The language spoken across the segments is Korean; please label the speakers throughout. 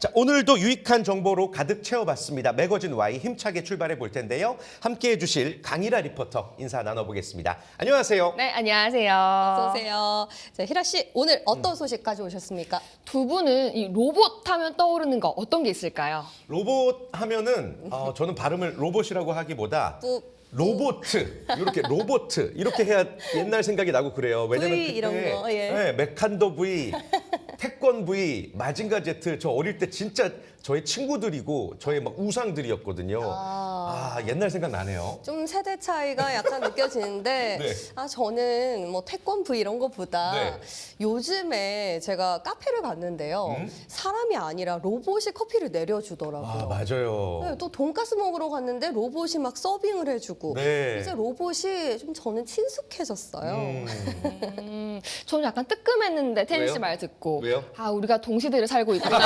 Speaker 1: 자, 오늘도 유익한 정보로 가득 채워봤습니다. 매거진 Y 힘차게 출발해 볼 텐데요. 함께해 주실 강일아 리포터 인사 나눠보겠습니다. 안녕하세요.
Speaker 2: 네, 안녕하세요.
Speaker 3: 어서 오세요. 자, 희라 씨, 오늘 어떤 소식 가져오셨습니까?
Speaker 2: 두 분은 이 로봇 하면 떠오르는 거 어떤 게 있을까요?
Speaker 1: 로봇 하면은 저는 발음을 로봇이라고 하기보다 로보트 이렇게 로보트 이렇게 해야 옛날 생각이 나고 그래요. 왜냐면
Speaker 3: V
Speaker 1: 그때
Speaker 3: 이런 거, 예.
Speaker 1: 네, 메칸더 V, 태권 V, 마징가 제트 저 어릴 때 진짜 저의 친구들이고 저의 막 우상들이었거든요. 옛날 생각 나네요.
Speaker 3: 좀 세대 차이가 약간 느껴지는데
Speaker 1: 네.
Speaker 3: 저는 뭐 태권브 이런 거보다
Speaker 1: 네.
Speaker 3: 요즘에 제가 카페를 갔는데요. 사람이 아니라 로봇이 커피를 내려주더라고요.
Speaker 1: 맞아요.
Speaker 3: 네, 또 돈가스 먹으러 갔는데 로봇이 막 서빙을 해주고
Speaker 1: 네.
Speaker 3: 이제 로봇이 좀 저는 친숙해졌어요.
Speaker 2: 저는 약간 뜨끔했는데 태진 씨
Speaker 1: 왜요?
Speaker 2: 말 듣고
Speaker 1: 왜요?
Speaker 2: 우리가 동시대를 살고 있구나.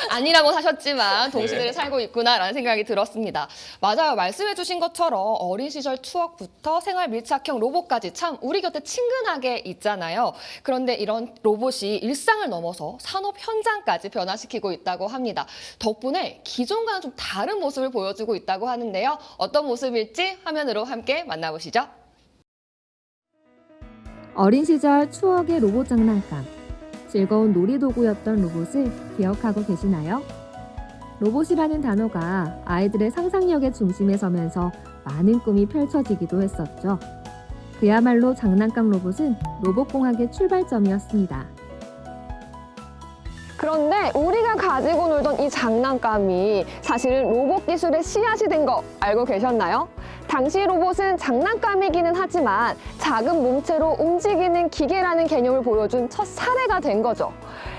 Speaker 2: 아니라고 하셨지만 동시대를
Speaker 1: 네.
Speaker 2: 살고 있구나라는 생각이 들었습니다. 맞아요. 말씀해 주신 것처럼 어린 시절 추억부터 생활 밀착형 로봇까지 참 우리 곁에 친근하게 있잖아요. 그런데 이런 로봇이 일상을 넘어서 산업 현장까지 변화시키고 있다고 합니다. 덕분에 기존과는 좀 다른 모습을 보여주고 있다고 하는데요. 어떤 모습일지 화면으로 함께 만나보시죠.
Speaker 4: 어린 시절 추억의 로봇 장난감, 즐거운 놀이도구였던 로봇을 기억하고 계시나요? 로봇이라는 단어가 아이들의 상상력의 중심에 서면서 많은 꿈이 펼쳐지기도 했었죠. 그야말로 장난감 로봇은 로봇공학의 출발점이었습니다.
Speaker 2: 그런데 우리가 가지고 놀던 이 장난감이 사실은 로봇 기술의 씨앗이 된 거 알고 계셨나요? 당시 로봇은 장난감이기는 하지만 작은 몸체로 움직이는 기계라는 개념을 보여준 첫 사례가 된 거죠.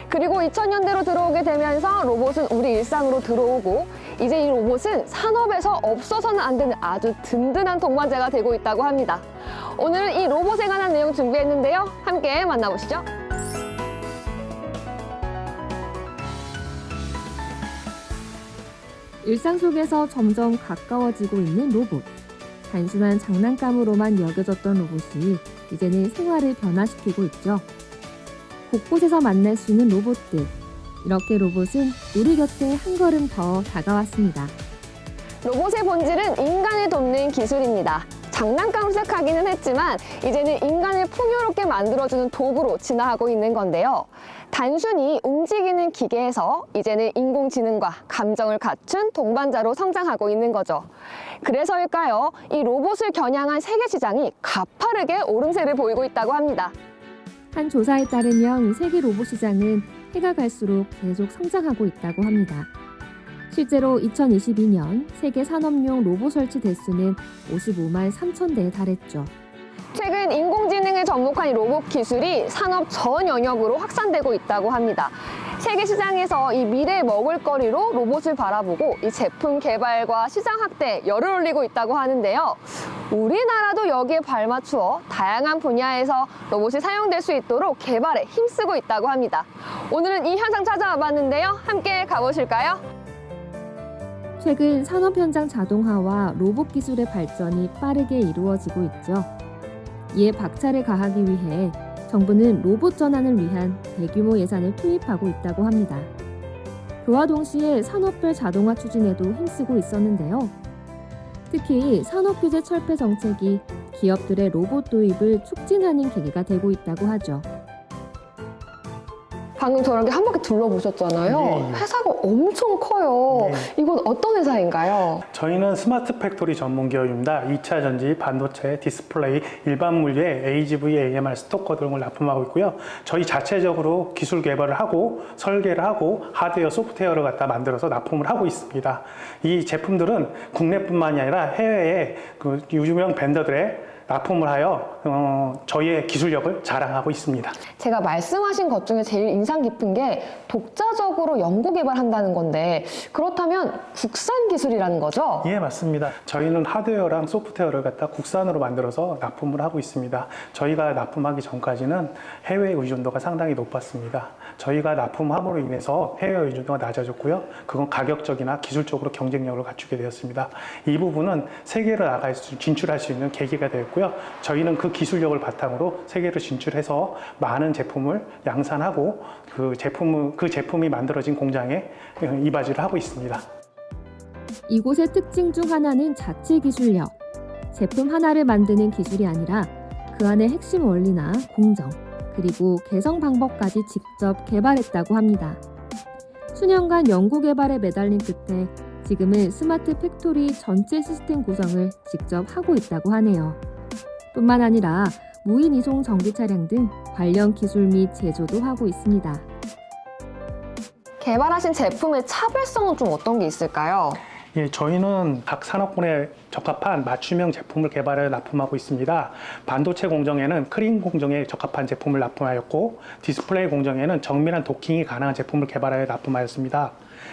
Speaker 2: 그리고 2000년대로 들어오게 되면서 로봇은 우리 일상으로 들어오고 이제 이 로봇은 산업에서 없어서는 안 되는 아주 든든한 동반자가 되고 있다고 합니다. 오늘은 이 로봇에 관한 내용 준비했는데요. 함께 만나보시죠.
Speaker 4: 일상 속에서 점점 가까워지고 있는 로봇. 단순한 장난감으로만 여겨졌던 로봇이 이제는 생활을 변화시키고 있죠. 곳곳에서 만날 수 있는 로봇들. 이렇게 로봇은 우리 곁에 한 걸음 더 다가왔습니다.
Speaker 2: 로봇의 본질은 인간을 돕는 기술입니다. 장난감으로 시작하기는 했지만 이제는 인간을 풍요롭게 만들어주는 도구로 진화하고 있는 건데요. 단순히 움직이는 기계에서 이제는 인공지능과 감정을 갖춘 동반자로 성장하고 있는 거죠. 그래서일까요? 이 로봇을 겨냥한 세계 시장이 가파르게 오름세를 보이고 있다고 합니다.
Speaker 4: 한 조사에 따르면 세계 로봇 시장은 해가 갈수록 계속 성장하고 있다고 합니다. 실제로 2022년 세계 산업용 로봇 설치 대수는 55만 3천 대에 달했죠.
Speaker 2: 최근 인공지능에 접목한 이 로봇 기술이 산업 전 영역으로 확산되고 있다고 합니다. 세계 시장에서 이 미래 먹을거리로 로봇을 바라보고 이 제품 개발과 시장 확대에 열을 올리고 있다고 하는데요. 우리나라도 여기에 발맞추어 다양한 분야에서 로봇이 사용될 수 있도록 개발에 힘쓰고 있다고 합니다. 오늘은 이 현장 찾아와 봤는데요. 함께 가보실까요?
Speaker 4: 최근 산업 현장 자동화와 로봇 기술의 발전이 빠르게 이루어지고 있죠. 이에 박차를 가하기 위해 정부는 로봇 전환을 위한 대규모 예산을 투입하고 있다고 합니다. 그와 동시에 산업별 자동화 추진에도 힘쓰고 있었는데요. 특히 산업규제 철폐 정책이 기업들의 로봇 도입을 촉진하는 계기가 되고 있다고 하죠.
Speaker 2: 방금 저렇게 한 바퀴 둘러보셨잖아요.
Speaker 5: 예.
Speaker 2: 회사가 엄청 커요.
Speaker 5: 네.
Speaker 2: 이건 어떤 회사인가요?
Speaker 5: 저희는 스마트 팩토리 전문 기업입니다. 2차 전지, 반도체, 디스플레이, 일반 물류에 AGV, AMR, 스토커 등을 납품하고 있고요. 저희 자체적으로 기술 개발을 하고 설계를 하고 하드웨어, 소프트웨어를 갖다 만들어서 납품을 하고 있습니다. 이 제품들은 국내뿐만이 아니라 해외에 그 유명 벤더들의 납품을 하여 저희의 기술력을 자랑하고 있습니다.
Speaker 2: 제가 말씀하신 것 중에 제일 인상 깊은 게 독자적으로 연구 개발한다는 건데 그렇다면 국산 기술이라는 거죠?
Speaker 5: 예, 맞습니다. 저희는 하드웨어랑 소프트웨어를 갖다 국산으로 만들어서 납품을 하고 있습니다. 저희가 납품하기 전까지는 해외 의존도가 상당히 높았습니다. 저희가 납품함으로 인해서 해외 의존도가 낮아졌고요. 그건 가격적이나 기술적으로 경쟁력을 갖추게 되었습니다. 이 부분은 세계로 진출할 수 있는 계기가 되었고요. 저희는 그 기술력을 바탕으로 세계로 진출해서 많은 제품을 양산하고 그 제품이 만들어진 공장에 이바지를 하고 있습니다.
Speaker 4: 이곳의 특징 중 하나는 자체 기술력. 제품 하나를 만드는 기술이 아니라 그 안의 핵심 원리나 공정, 그리고 개성 방법까지 직접 개발했다고 합니다. 수년간 연구 개발에 매달린 끝에 지금은 스마트 팩토리 전체 시스템 구성을 직접 하고 있다고 하네요. 뿐만 아니라 무인 이송 전기 차량 등 관련 기술 및 제조도 하고 있습니다.
Speaker 2: 개발하신 제품의 차별성은 좀 어떤 게 있을까요?
Speaker 5: 예, 저희는 각 산업군에 적합한 맞춤형 제품을 개발해 납품하고 있습니다. 반도체 공정에는 크림 공정에 적합한 제품을 납품하였고, 디스플레이 공정에는 정밀한 도킹이 가능한 제품을 개발하여 납품하였습니다.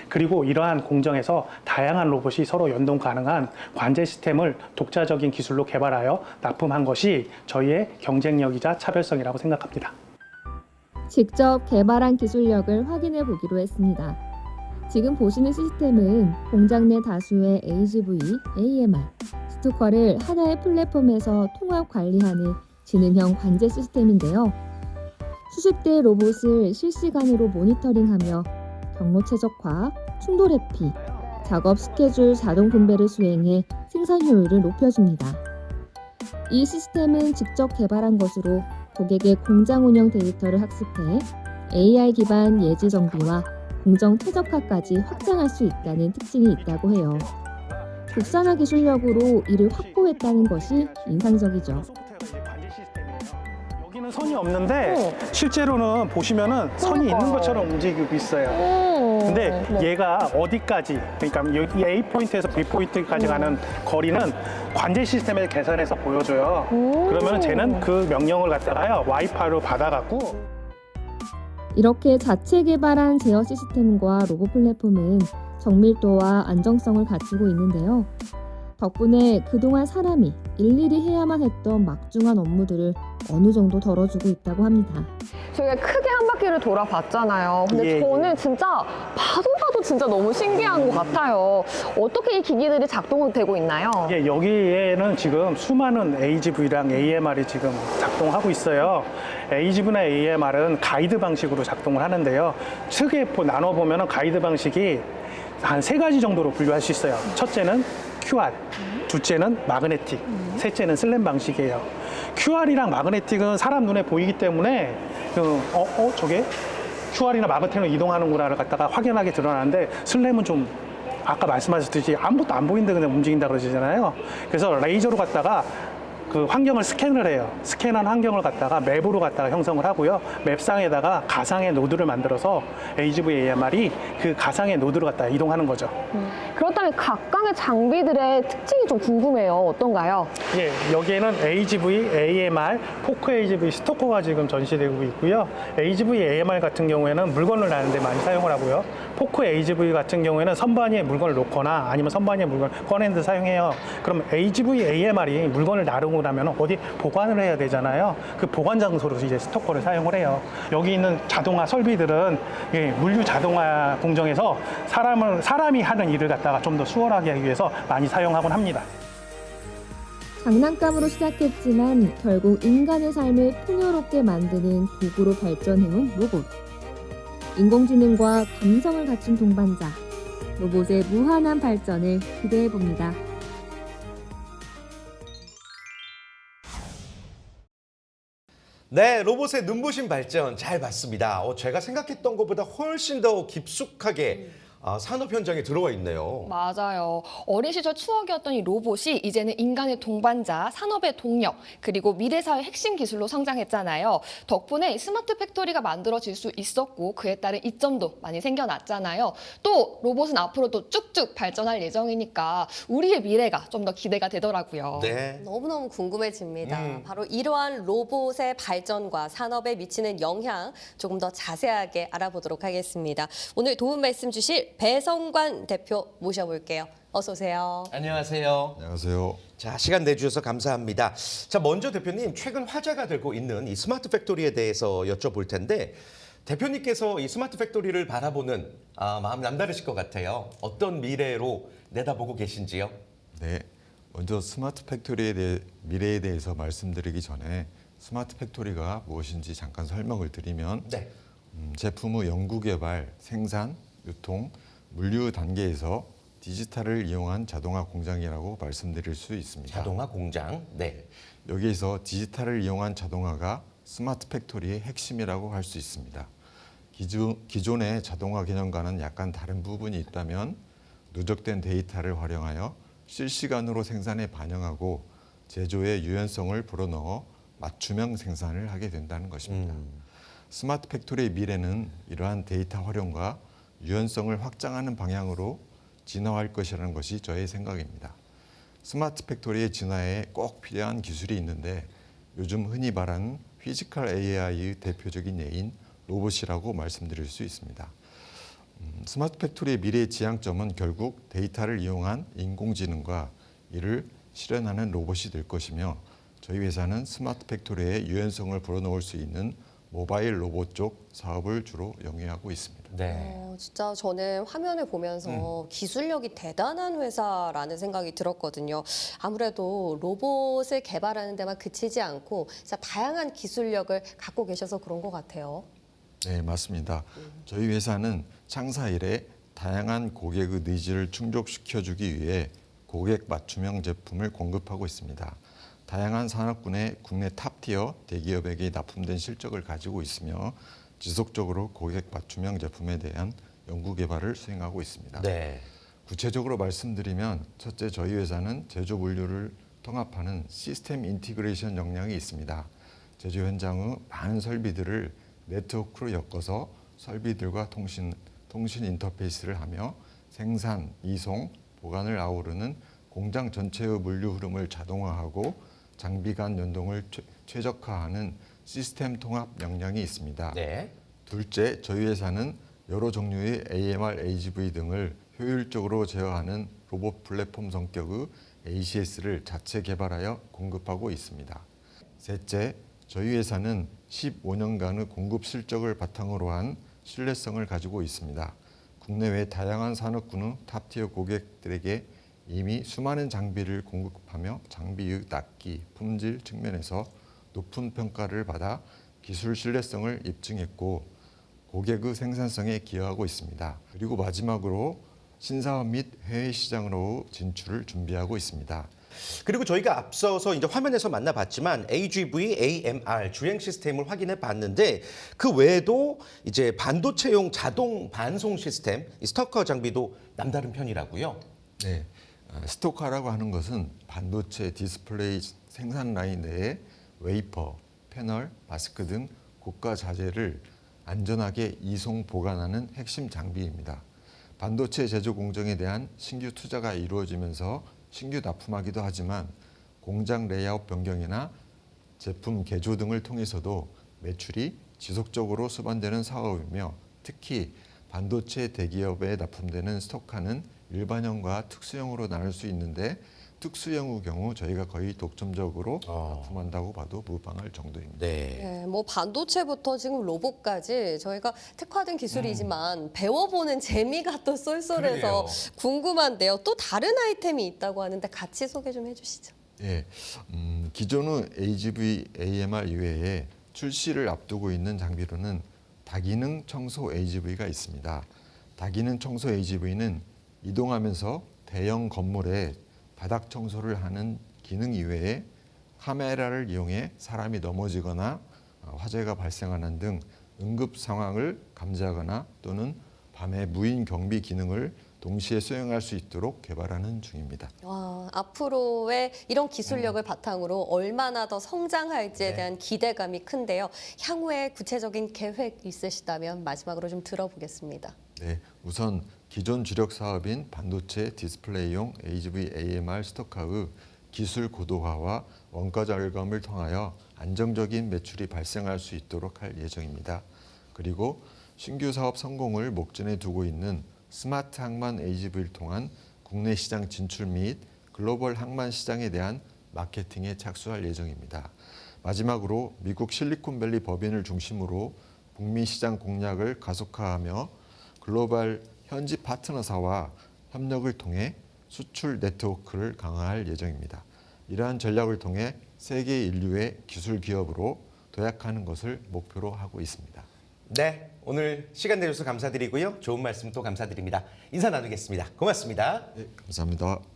Speaker 5: 그리고 이러한 공정에서 다양한 로봇이 서로 연동 가능한 관제 시스템을 독자적인 기술로 개발하여 납품한 것이 저희의 경쟁력이자 차별성이라고 생각합니다.
Speaker 4: 직접 개발한 기술력을 확인해 보기로 했습니다. 지금 보시는 시스템은 공장 내 다수의 AGV, AMR, 스토커를 하나의 플랫폼에서 통합 관리하는 지능형 관제 시스템인데요. 수십 대의 로봇을 실시간으로 모니터링하며 경로 최적화, 충돌 회피, 작업 스케줄 자동 분배를 수행해 생산 효율을 높여줍니다. 이 시스템은 직접 개발한 것으로 고객의 공장 운영 데이터를 학습해 AI 기반 예지 정비와 공정 최적화까지 확장할 수 있다는 특징이 있다고 해요. 국산화 기술력으로 이를 확보했다는 것이 인상적이죠.
Speaker 5: 여기는 선이 없는데 실제로는 보시면은 선이 있는 것처럼 움직이고 있어요. 근데 얘가 어디까지, 그러니까 여기 A 포인트에서 B 포인트까지 가는 거리는 관제 시스템에 계산해서 보여줘요. 그러면 쟤는 그 명령을 갖다가요 와이파이로 받아갖고.
Speaker 4: 이렇게 자체 개발한 제어 시스템과 로봇 플랫폼은 정밀도와 안정성을 갖추고 있는데요. 덕분에 그동안 사람이 일일이 해야만 했던 막중한 업무들을 어느 정도 덜어주고 있다고 합니다.
Speaker 2: 저희가 크게 한 바퀴를 돌아봤잖아요. 근데
Speaker 5: 예,
Speaker 2: 저는 진짜 봐도 진짜 너무 신기한 것 같아요. 어떻게 이 기기들이 작동되고 있나요?
Speaker 5: 예, 여기에는 지금 수많은 AGV랑 AMR이 지금 작동하고 있어요. AGV나 AMR은 가이드 방식으로 작동을 하는데요. 크게 나눠보면 가이드 방식이 한 3가지 정도로 분류할 수 있어요. 첫째는 QR, 둘째는 마그네틱, 셋째는 슬램 방식이에요. QR이랑 마그네틱은 사람 눈에 보이기 때문에 저게 QR이나 마그네틱으로 이동하는구나를 갖다가 확연하게 드러나는데, 슬램은 좀 아까 말씀하셨듯이 아무것도 안 보이는데 그냥 움직인다 그러시잖아요. 그래서 레이저로 갖다가 그 환경을 스캔을 해요. 스캔한 환경을 갖다가 맵으로 갖다가 형성을 하고요. 맵상에다가 가상의 노드를 만들어서 AGV AMR이 그 가상의 노드를 갖다가 이동하는 거죠.
Speaker 2: 그렇다면 각각의 장비들의 특징이 좀 궁금해요. 어떤가요?
Speaker 5: 예, 여기에는 AGV, AMR, 포크 AGV, 스토커가 지금 전시되고 있고요. AGV, AMR 같은 경우에는 물건을 나르는 데 많이 사용을 하고요. 포크 AGV 같은 경우에는 선반 위에 물건을 놓거나 아니면 선반 위에 물건을 꺼내는 데 사용해요. 그럼 AGV, AMR이 물건을 나르고 나면 어디 보관을 해야 되잖아요. 그 보관 장소로 이제 스토커를 사용을 해요. 여기 있는 자동화 설비들은 물류 자동화 공정에서 사람이 하는 일을 갖다가 좀 더 수월하게 하기 위해서 많이 사용하곤 합니다.
Speaker 4: 장난감으로 시작했지만 결국 인간의 삶을 풍요롭게 만드는 도구로 발전해온 로봇. 인공지능과 감성을 갖춘 동반자. 로봇의 무한한 발전을 기대해봅니다.
Speaker 1: 네, 로봇의 눈부신 발전 잘 봤습니다. 제가 생각했던 것보다 훨씬 더 깊숙하게 산업 현장에 들어와 있네요.
Speaker 3: 맞아요. 어린 시절 추억이었던 이 로봇이 이제는 인간의 동반자, 산업의 동력, 그리고 미래 사회 핵심 기술로 성장했잖아요. 덕분에 스마트 팩토리가 만들어질 수 있었고 그에 따른 이점도 많이 생겨났잖아요. 또 로봇은 앞으로도 쭉쭉 발전할 예정이니까 우리의 미래가 좀 더 기대가 되더라고요.
Speaker 1: 네.
Speaker 3: 너무너무 궁금해집니다. 바로 이러한 로봇의 발전과 산업에 미치는 영향 조금 더 자세하게 알아보도록 하겠습니다. 오늘 도움 말씀 주실 배성관 대표 모셔볼게요. 어서 오세요.
Speaker 1: 안녕하세요.
Speaker 6: 안녕하세요.
Speaker 1: 자, 시간 내주셔서 감사합니다. 자, 먼저 대표님, 최근 화제가 되고 있는 이 스마트 팩토리에 대해서 여쭤볼 텐데, 대표님께서 이 스마트 팩토리를 바라보는 마음 남다르실 것 같아요. 어떤 미래로 내다보고 계신지요?
Speaker 6: 네, 먼저 스마트 팩토리에 대해 미래에 대해서 말씀드리기 전에 스마트 팩토리가 무엇인지 잠깐 설명을 드리면
Speaker 1: 네.
Speaker 6: 제품의 연구 개발, 생산, 유통, 물류 단계에서 디지털을 이용한 자동화 공장이라고 말씀드릴 수 있습니다.
Speaker 1: 자동화 공장. 네.
Speaker 6: 여기에서 디지털을 이용한 자동화가 스마트 팩토리의 핵심이라고 할 수 있습니다. 기존의 자동화 개념과는 약간 다른 부분이 있다면 누적된 데이터를 활용하여 실시간으로 생산에 반영하고 제조의 유연성을 불어넣어 맞춤형 생산을 하게 된다는 것입니다. 스마트 팩토리의 미래는 이러한 데이터 활용과 유연성을 확장하는 방향으로 진화할 것이라는 것이 저의 생각입니다. 스마트 팩토리의 진화에 꼭 필요한 기술이 있는데 요즘 흔히 말하는 피지컬 AI의 대표적인 예인 로봇이라고 말씀드릴 수 있습니다. 스마트 팩토리의 미래의 지향점은 결국 데이터를 이용한 인공지능과 이를 실현하는 로봇이 될 것이며 저희 회사는 스마트 팩토리의 유연성을 불어넣을 수 있는 모바일 로봇 쪽 사업을 주로 영위하고 있습니다.
Speaker 1: 네.
Speaker 7: 진짜 저는 화면을 보면서 기술력이 대단한 회사라는 생각이 들었거든요. 아무래도 로봇을 개발하는 데만 그치지 않고 진짜 다양한 기술력을 갖고 계셔서 그런 것 같아요.
Speaker 6: 네, 맞습니다. 저희 회사는 창사 이래 다양한 고객의 니즈를 충족시켜주기 위해 고객 맞춤형 제품을 공급하고 있습니다. 다양한 산업군의 국내 탑티어 대기업에게 납품된 실적을 가지고 있으며 지속적으로 고객 맞춤형 제품에 대한 연구 개발을 수행하고 있습니다.
Speaker 1: 네.
Speaker 6: 구체적으로 말씀드리면 첫째, 저희 회사는 제조 물류를 통합하는 시스템 인티그레이션 역량이 있습니다. 제조 현장의 많은 설비들을 네트워크로 엮어서 설비들과 통신 인터페이스를 하며 생산, 이송, 보관을 아우르는 공장 전체의 물류 흐름을 자동화하고 장비 간 연동을 최적화하는 시스템 통합 역량이 있습니다.
Speaker 1: 네.
Speaker 6: 둘째, 저희 회사는 여러 종류의 AMR, AGV 등을 효율적으로 제어하는 로봇 플랫폼 성격의 ACS를 자체 개발하여 공급하고 있습니다. 셋째, 저희 회사는 15년간의 공급 실적을 바탕으로 한 신뢰성을 가지고 있습니다. 국내외 다양한 산업군의 탑티어 고객들에게 이미 수많은 장비를 공급하며 장비의 납기, 품질 측면에서 높은 평가를 받아 기술 신뢰성을 입증했고 고객의 생산성에 기여하고 있습니다. 그리고 마지막으로 신사업 및 해외 시장으로 진출을 준비하고 있습니다.
Speaker 1: 그리고 저희가 앞서서 이제 화면에서 만나봤지만 AGV, AMR 주행 시스템을 확인해 봤는데 그 외에도 이제 반도체용 자동 반송 시스템, 이 스토커 장비도 남다른 편이라고요.
Speaker 6: 네, 스토커라고 하는 것은 반도체 디스플레이 생산 라인 내에 웨이퍼, 패널, 마스크 등 고가 자재를 안전하게 이송 보관하는 핵심 장비입니다. 반도체 제조 공정에 대한 신규 투자가 이루어지면서 신규 납품하기도 하지만 공장 레이아웃 변경이나 제품 개조 등을 통해서도 매출이 지속적으로 수반되는 사업이며 특히 반도체 대기업에 납품되는 스토커는 일반형과 특수형으로 나눌 수 있는데 특수형의 경우 저희가 거의 독점적으로 납품한다고 봐도 무방할 정도입니다.
Speaker 1: 네.
Speaker 7: 네, 뭐 반도체부터 지금 로봇까지 저희가 특화된 기술이지만 배워보는 재미가 또 쏠쏠해서
Speaker 1: 그러게요.
Speaker 7: 궁금한데요. 또 다른 아이템이 있다고 하는데 같이 소개 좀 해주시죠.
Speaker 6: 예, 기존의 AGV, AMR 이외에 출시를 앞두고 있는 장비로는 다기능 청소 AGV가 있습니다. 다기능 청소 AGV는 이동하면서 대형 건물에 바닥 청소를 하는 기능 이외에 카메라를 이용해 사람이 넘어지거나 화재가 발생하는 등 응급 상황을 감지하거나 또는 밤에 무인 경비 기능을 동시에 수행할 수 있도록 개발하는 중입니다.
Speaker 7: 와, 앞으로의 이런 기술력을 바탕으로 얼마나 더 성장할지에
Speaker 1: 네.
Speaker 7: 대한 기대감이 큰데요. 향후에 구체적인 계획 있으시다면 마지막으로 좀 들어보겠습니다.
Speaker 6: 네, 우선 기존 주력 사업인 반도체 디스플레이용 AGV, AMR 스토커의 기술 고도화와 원가 절감을 통하여 안정적인 매출이 발생할 수 있도록 할 예정입니다. 그리고 신규 사업 성공을 목전에 두고 있는 스마트 항만 AGV를 통한 국내 시장 진출 및 글로벌 항만 시장에 대한 마케팅에 착수할 예정입니다. 마지막으로 미국 실리콘밸리 법인을 중심으로 북미 시장 공략을 가속화하며 글로벌 현지 파트너사와 협력을 통해 수출 네트워크를 강화할 예정입니다. 이러한 전략을 통해 세계 인류의 기술 기업으로 도약하는 것을 목표로 하고 있습니다.
Speaker 1: 네, 오늘 시간 내주셔서 감사드리고요. 좋은 말씀 또 감사드립니다. 인사 나누겠습니다. 고맙습니다.
Speaker 6: 네, 감사합니다.